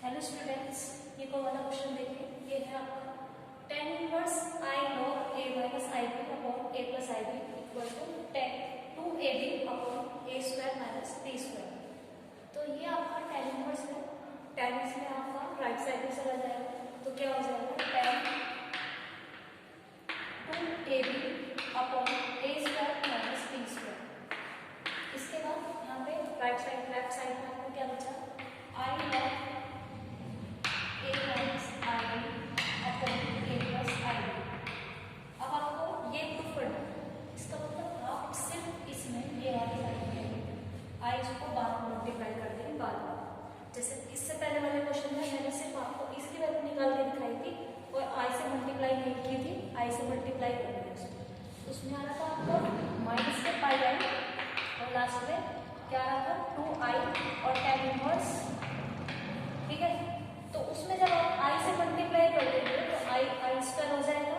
Hello students, ये को वाला क्वेश्चन देखिए। ये है आपका tan inverse I log a minus ib upon a plus ib equal to 2ab upon a square minus b square. तो ये आपका tan इनवर्स है। tan इसमें आपका राइट साइड में चला जाएगा, तो क्या हो जाएगा tan 2ab upon a square minus b square. इसके बाद यहाँ पे राइट साइड लेफ्ट साइड में आपको क्या बचा, I log a minus ib upon a plus ib। अब आपको ये प्रूफ करना है। इसका मतलब आप सिर्फ इसमें ये वाली साइड में आई को बाद में मल्टीप्लाई कर देंगे बाद में। जैसे इससे पहले वाले क्वेश्चन में मैंने सिर्फ आपको इसकी वैल्यू निकाल के दिखाई थी और आई से मल्टीप्लाई नहीं की थी, आई से मल्टीप्लाई कर दिया। उसमें आ रहा था आपको माइनस के पाई आई और लास्ट में क्या आ रहा था 2i और tan इनवर्स। ठीक है, तो उसमें जब आप आई से मल्टीप्लाई कर देंगे तो आई स्क्वायर हो जाएगा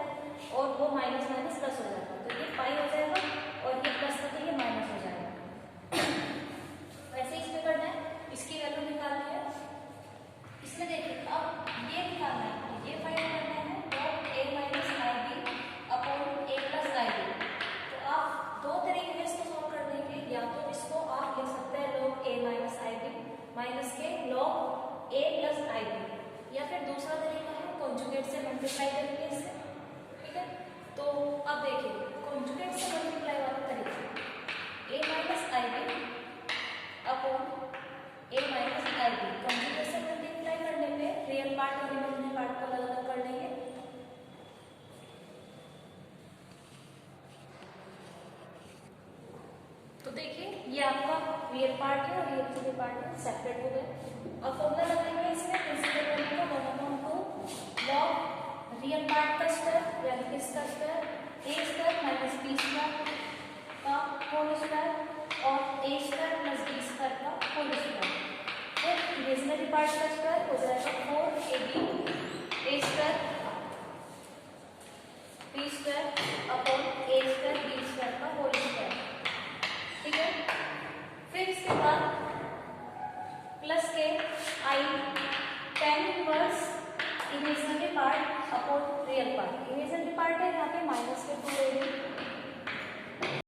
और वो माइनस माइनस प्लस हो जाएगा, तो ये पाई हो जाएगा और ये प्लस होकर ये माइनस हो जाएगा। वैसे इसमें करना है, इसकी वैल्यू निकालनी है। इसमें देखिए अब ये निकालना है, ये फाइंड करना है log a minus ib upon a plus ib। तो आप दो तरीके से इसको सॉल्व कर देंगे, या तो इसको आप लिख सकते हैं log a minus ib minus के log a plus ib, या फिर दूसरा तरीका है कॉन्जुगेट से मल्टीप्लाई करेंगे इससे। ठीक है, तो अब देखिए कॉन्जुगेट से मल्टीप्लाई वाला तरीका a minus ib upon a minus ib। Conjugate से मल्टीप्लाई करने में रियल पार्ट और इमेजिनरी पार्ट को अलग अलग कर लेंगे। तो देखिए ये आपका रियल पार्ट है और इमेजिनरी पार्ट है, सेपरेट हो गए। अब फॉर्मूला लगाएंगे इसमें प्रिंसिपल वैल्यू का 1/2 log रियल पार्ट का स्क्वायर यानी कि इसका square a square minus b square का होल स्क्वायर और a square plus b square का होल स्क्वायर। फिर इमेजिनरी पार्ट का स्क्वायर हो जाएगा 4ab a square b square upon a square b square का होल स्क्वायर। ठीक है, फिर इसके बाद प्लस के आई tan inverse imaginary part upon real part. Imaginary part है यहाँ पे माइनस के 2ab